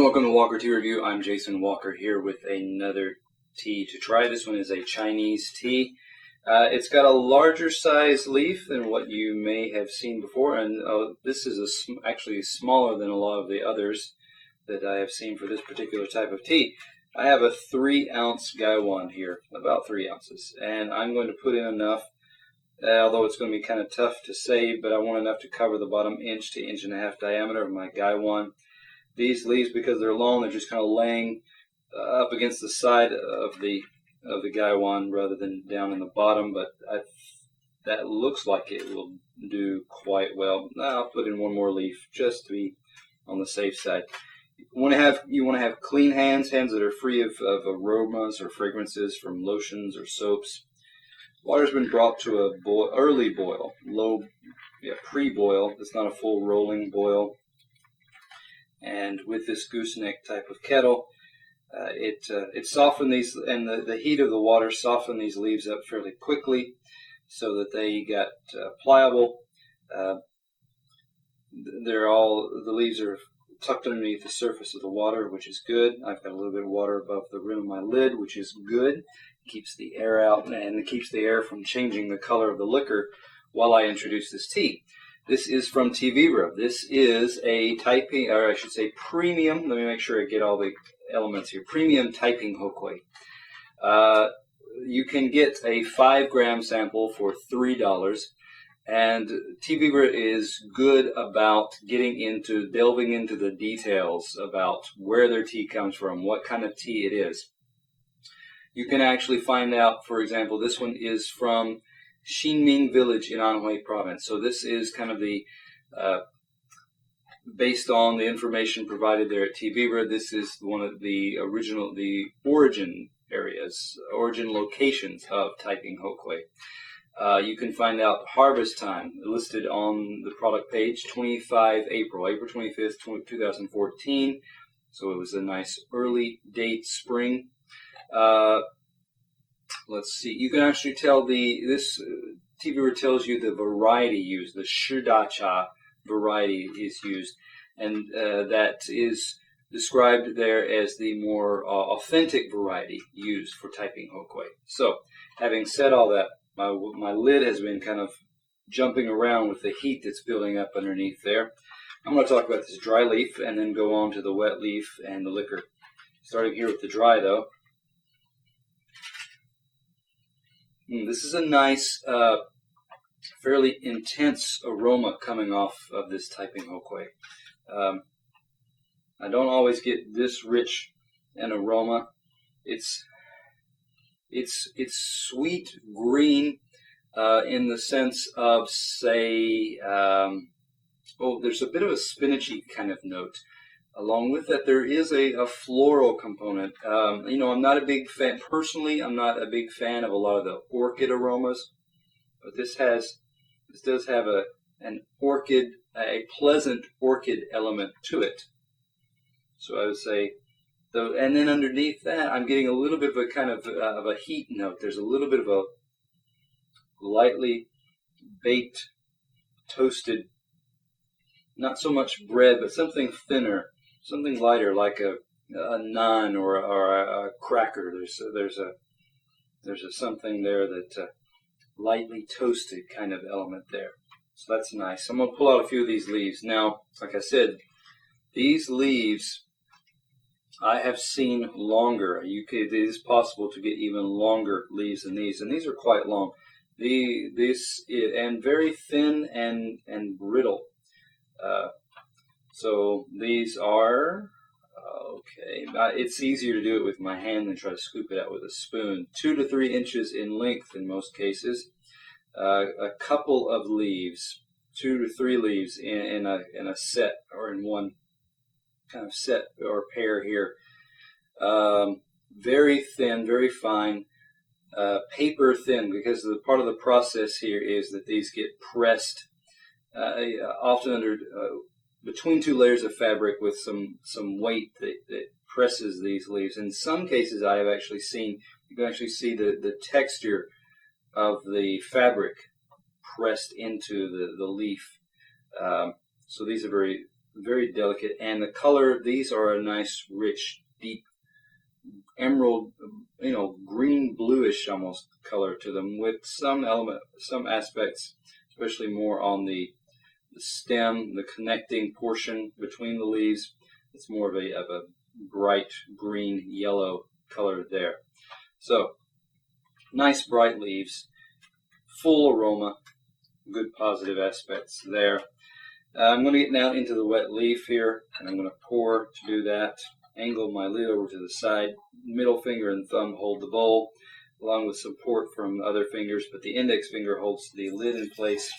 Welcome to Walker Tea Review. I'm Jason Walker here with another tea to try. This one is a Chinese tea. It's got a larger size leaf than what you may have seen before, and this is actually smaller than a lot of the others that I have seen for this particular type of tea. I have a 3-ounce gaiwan here, about 3 ounces, and I'm going to put in enough, although it's going to be kind of tough to save, but I want enough to cover the bottom inch to inch and a half diameter of my gaiwan. These leaves, because they're long, they're just kind of laying up against the side of the gaiwan rather than down in the bottom, but that looks like it will do quite well. Now I'll put in one more leaf just to be on the safe side. You want to have clean hands that are free of aromas or fragrances from lotions or soaps. Water's been brought to a early boil, pre-boil. It's not a full rolling boil. And with this gooseneck type of kettle, it softened these, and the heat of the water softened these leaves up fairly quickly, so that they got pliable. The leaves are tucked underneath the surface of the water, which is good. I've got a little bit of water above the rim of my lid, which is good. It keeps the air out, and it keeps the air from changing the color of the liquor while I introduce this tea. This is from Teavivre. This is a Taiping, or I should say premium, let me make sure I get all the elements here, premium Taiping Hokui. You can get a 5-gram sample for $3, and Teavivre is good about delving into the details about where their tea comes from, what kind of tea it is. You can actually find out, for example, this one is from Xinming village in Anhui province. So this is kind of the, based on the information provided there at Teavivre, this is one of the origin locations of Taiping Hokui. You can find out harvest time listed on the product page, April 25th, 2014. So it was a nice early date spring. Let's see. You can actually tell Teavivre tells you the variety used, the Shidacha variety is used, and that is described there as the more authentic variety used for Taiping Hokui. So, having said all that, my lid has been kind of jumping around with the heat that's building up underneath there. I'm going to talk about this dry leaf and then go on to the wet leaf and the liquor. Starting here with the dry, though. This is a nice, fairly intense aroma coming off of this Taiping Hokui. I don't always get this rich an aroma. It's sweet green in the sense of, say, there's a bit of a spinachy kind of note. Along with that, there is a floral component. I'm not a big fan, personally, I'm not a big fan of a lot of the orchid aromas, but this does have a pleasant orchid element to it. So I would say, and then underneath that, I'm getting a little bit of a kind of a heat note. There's a little bit of a lightly baked, toasted, not so much bread, but something thinner. Something lighter, like a naan or a cracker. There's a something there that lightly toasted kind of element there. So that's nice. I'm going to pull out a few of these leaves. Now, like I said, these leaves I have seen longer. It is possible to get even longer leaves than these, and these are quite long. And very thin and brittle. So these are, okay, it's easier to do it with my hand than try to scoop it out with a spoon. 2 to 3 inches in length in most cases. A couple of leaves, 2 to 3 leaves in a set, or in one kind of set or pair here. Very thin, very fine, paper thin, because part of the process here is that these get pressed often under between 2 layers of fabric with some weight that presses these leaves. In some cases, I have actually seen, you can actually see the texture of the fabric pressed into the leaf. So these are very very delicate, and the color, these are a nice, rich, deep emerald, green bluish almost color to them, with some aspects, especially more on the stem, the connecting portion between the leaves. It's more of a bright green yellow color there. So nice bright leaves, full aroma, good positive aspects there. I'm going to get now into the wet leaf here, and I'm going to pour to do that. Angle my lid over to the side. Middle finger and thumb hold the bowl, along with support from other fingers, but the index finger holds the lid in place.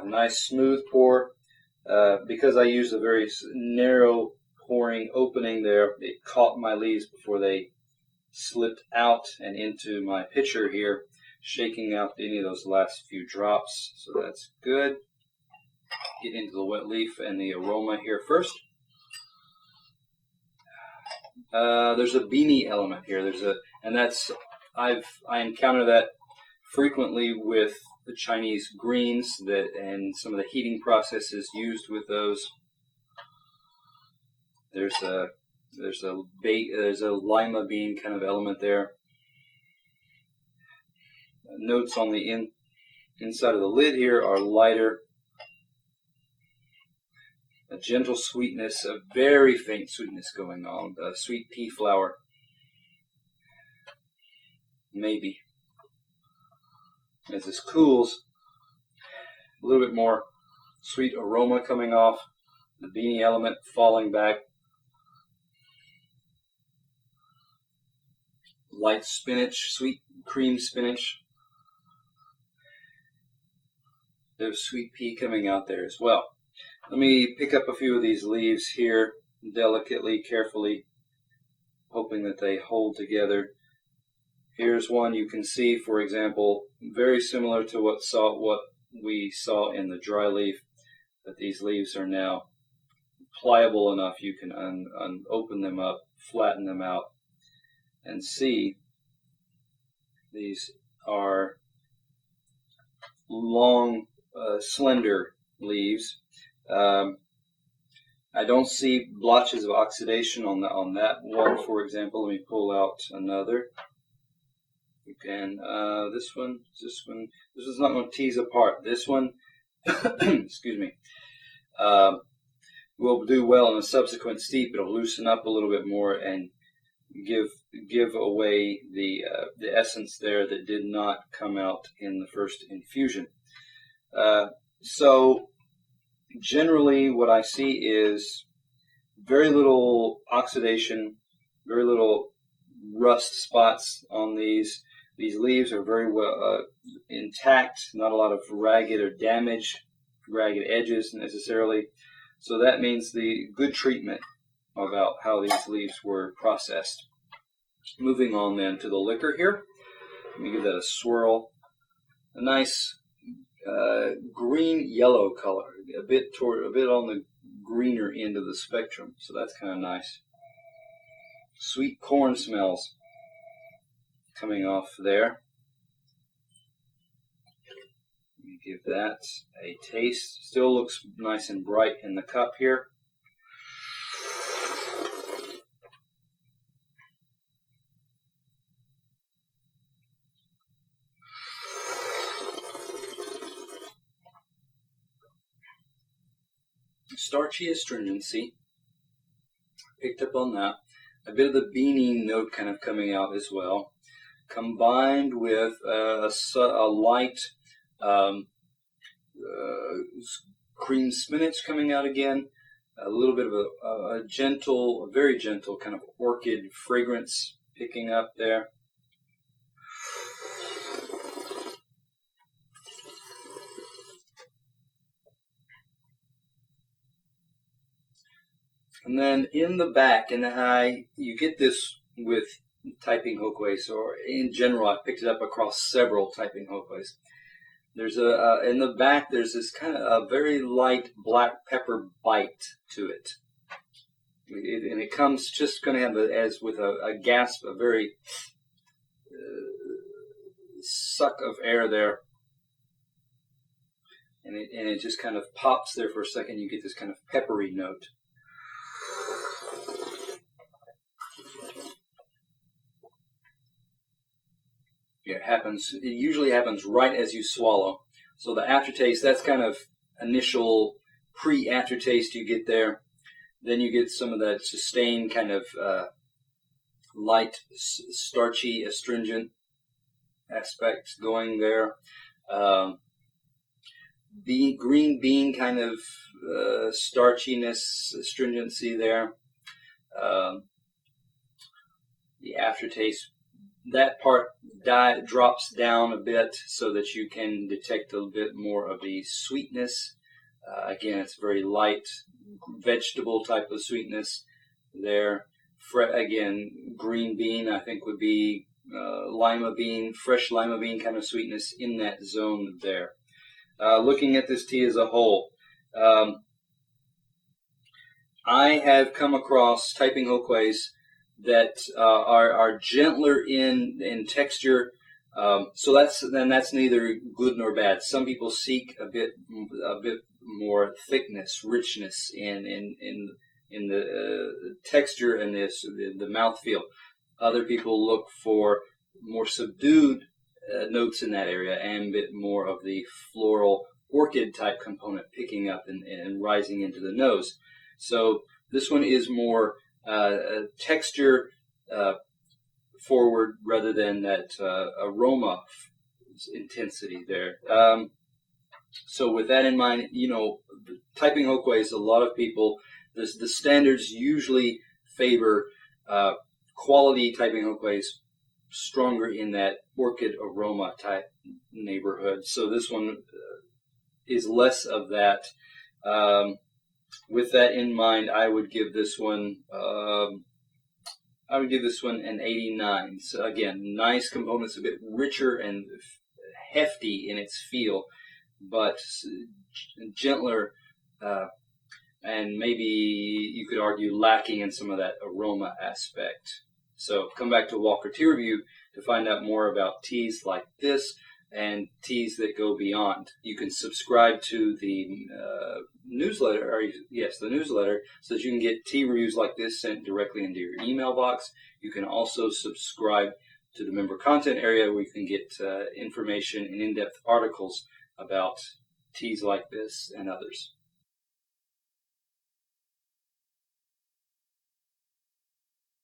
Nice smooth pour. Because I used a very narrow pouring opening there, it caught my leaves before they slipped out and into my pitcher here, shaking out any of those last few drops. So that's good. Get into the wet leaf and the aroma here first. There's a beanie element here. I encounter that frequently with the Chinese greens and some of the heating processes used with those. There's a lima bean kind of element there. Notes on the inside of the lid here are lighter. A gentle sweetness, a very faint sweetness going on. Sweet pea flower, maybe. As this cools, a little bit more sweet aroma coming off. The beanie element falling back. Light spinach, sweet cream spinach. There's sweet pea coming out there as well. Let me pick up a few of these leaves here, delicately, carefully, hoping that they hold together. Here's one you can see, for example, very similar to what we saw in the dry leaf, but these leaves are now pliable enough you can open them up, flatten them out, and see these are long, slender leaves. I don't see blotches of oxidation on that one, for example. Let me pull out another. You can, this one, this is not going to tease apart. This one, excuse me, will do well in a subsequent steep. It'll loosen up a little bit more and give away the essence there that did not come out in the first infusion. So generally what I see is very little oxidation, very little rust spots on these. These leaves are very well intact, not a lot of ragged edges necessarily. So that means the good treatment about how these leaves were processed. Moving on then to the liquor here. Let me give that a swirl. A nice green-yellow color, a bit on the greener end of the spectrum, so that's kind of nice. Sweet corn smells coming off there. Let me give that a taste. Still looks nice and bright in the cup here. Starchy astringency, picked up on that. A bit of the beanie note kind of coming out as well, combined with a light cream spinach coming out again, a little bit of a very gentle kind of orchid fragrance picking up there. And then in the back, in the high, you get this with typing hokueis, or in general, I've picked it up across several typing hokueis. There's in the back, there's this kind of a very light black pepper bite to it. And it comes just going to have, as with a gasp, a very suck of air there. and it just kind of pops there for a second. You get this kind of peppery note. It usually happens right as you swallow. So the aftertaste, that's kind of initial pre-aftertaste you get there. Then you get some of that sustained kind of light, starchy, astringent aspects going there. Green bean kind of starchiness, astringency there. The aftertaste, that part drops down a bit so that you can detect a little bit more of the sweetness. Again, it's very light, vegetable type of sweetness there. Again, green bean, I think, would be lima bean, fresh lima bean kind of sweetness in that zone there. Looking at this tea as a whole, I have come across Taiping Hokueis that are gentler in texture. So that's neither good nor bad. Some people seek a bit more thickness, richness in the texture and the mouthfeel. Other people look for more subdued notes in that area and a bit more of the floral orchid type component picking up and rising into the nose. So this one is more texture forward rather than that aroma intensity there. So with that in mind, Taiping Hokueis, a lot of people, the standards usually favor quality Taiping Hokueis stronger in that orchid aroma type neighborhood. So this one is less of that. With that in mind, I would give this one an 89. So again, nice components, a bit richer and hefty in its feel, but gentler, and maybe you could argue lacking in some of that aroma aspect. So come back to Walker Tea Review to find out more about teas like this and teas that go beyond. You can subscribe to the newsletter, the newsletter, so that you can get tea reviews like this sent directly into your email box. You can also subscribe to the member content area where you can get information and in-depth articles about teas like this and others.